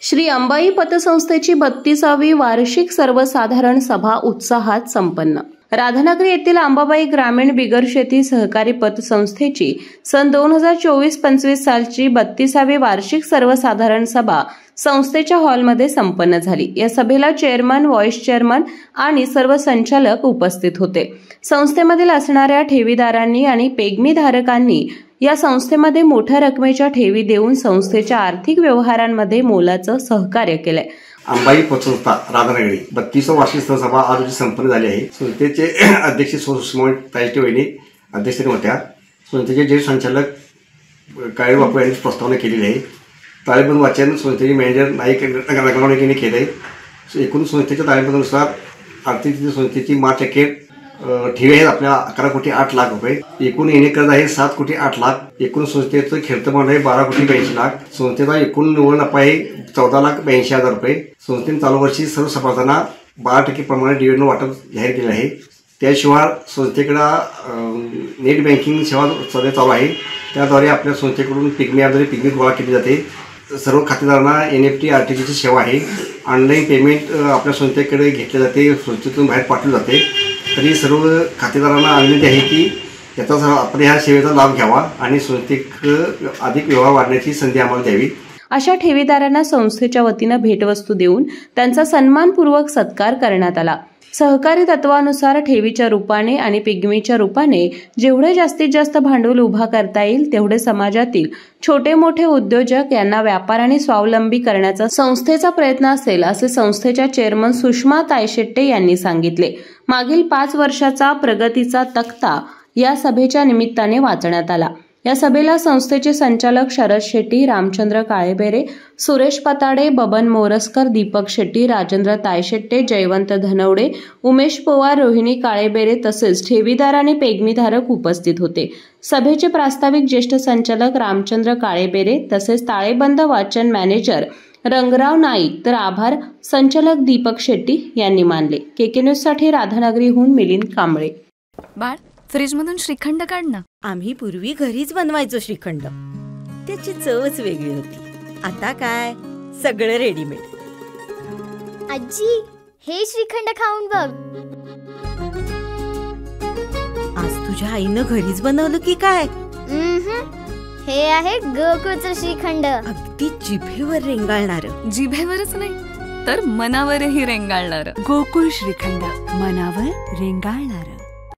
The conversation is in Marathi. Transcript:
श्री अंबाई पतसंस्थेची 32वी वार्षिक सर्वसाधारण सभा उत्साहात संपन्न। राधानगरी येथील अंबाबाई ग्रामीण बिगर शेती सहकारी पतसंस्थेची सन 2024-25 सालची 32वी वार्षिक सर्वसाधारण सभा संस्थेच्या हॉलमध्ये संपन्न झाली। या सभेला चेअरमन, व्हाईस चेअरमन आणि सर्व संचालक उपस्थित होते। संस्थेमधील असणाऱ्या ठेवीदारांनी आणि पेगमीधारकांनी या संस्थेमध्ये मोठ्या रकमेच्या ठेवी देऊन संस्थेच्या आर्थिक व्यवहारांमध्ये मोलाचं सहकार्य केलंय। अंबाई पतसंस्था राधानगरी 32वी वार्षिक सभा आज रोजी संपन्न झाली आहे। संस्थेचे अध्यक्ष सुषमा तायटे वहिनी अध्यक्षांनी होत्या। संस्थेचे ज्येष्ठ संचालक काळे बापू यांनी प्रस्तावना केलेली आहे। ताळेबंद वाचन संस्थेचे मॅनेजर नाईक यांनी केले। एकूण संस्थेच्या ताळेबंदानुसार आर्थिक संस्थेची मार्च अखेर ठेवी आहेत आपल्या 11 कोटी 8 लाख रुपये। एकूण येणे कर्ज आहे 7 कोटी 8 लाख। एकूण संस्थेचं खेळतं भांडवल आहे 12 कोटी 82 लाख। संस्थेचा एकूण निव्वळ नफा आहे 14,82,000 रुपये। संस्थेने चालू वर्षी सर्व सभासदांना 12% प्रमाणे डिव्हिडंड वाटप जाहीर केले आहे। त्याशिवाय संस्थेकडे नेट बँकिंग सेवा सध्या चालू आहे। त्याद्वारे आपल्या संस्थेकडून पिगमी गोळा केली जाते। सर्व खातेदारांना NFT RTGS सेवा आहे। ऑनलाईन पेमेंट आपल्या संस्थेकडे घेतले जाते, संस्थेतून बाहेर पाठवले जाते। तरी सर्व खातेदारांना विनंती आहे की याचा आपण ह्या सेवेचा लाभ घ्यावा आणि संस्थेकडे अधिक व्यवहार वाढण्याची संधी आम्हाला द्यावी। अशा ठेवीदारांना संस्थेच्या वतीनं भेटवस्तू देऊन त्यांचा सन्मानपूर्वक सत्कार करण्यात आला। सहकारी तत्वानुसार ठेवीच्या रूपाने आणि पिगमीच्या रूपाने जेवढे जास्तीत जास्त भांडवल उभा करता येईल तेवढे समाजातील छोटे मोठे उद्योजक यांना व्यापार आणि स्वावलंबी करण्याचा संस्थेचा प्रयत्न असेल, असे संस्थेच्या चेअरमन सुषमा तायशेट्टे यांनी सांगितले। मागील 5 वर्षाचा प्रगतीचा तक्ता या सभेच्या निमित्ताने वाचण्यात आला। या सभेला संस्थेचे संचालक शरद शेट्टी, रामचंद्र काळेबेरे, सुरेश पताडे, बबन मोरसकर, दीपक शेट्टी, राजेंद्र तायशेट्टे, जयवंत धनवडे, उमेश पवार, रोहिणी काळेबेरे तसेच ठेवीदार आणि पेगमीधारक उपस्थित होते। सभेचे प्रास्ताविक ज्येष्ठ संचालक रामचंद्र काळेबेरे तसेच ताळेबंद वाचन मॅनेजर रंगराव नाईक तर आभार संचालक दीपक शेट्टी यांनी मानले। केके न्यूज साठी राधानगरीहून मिलिंद कांबळे। बाळ, फ्रीज मधून श्रीखंड काढ ना। आम्ही पूर्वी घरीच बनवायचो श्रीखंड, त्याची चवच वेगळी होती। आता काय सगळं रेडीमेड। आजी, हे श्रीखंड खाऊन बघ। आज तुझ्या आईनं घरीच बनवलं की काय? हे आहे गोकुळचं श्रीखंड। अगदी जिभेवर रेंगाळणार। जिभेवरच नाही तर मनावरही रेंगाळणार। गोकुळ श्रीखंड, मनावर रेंगाळणार।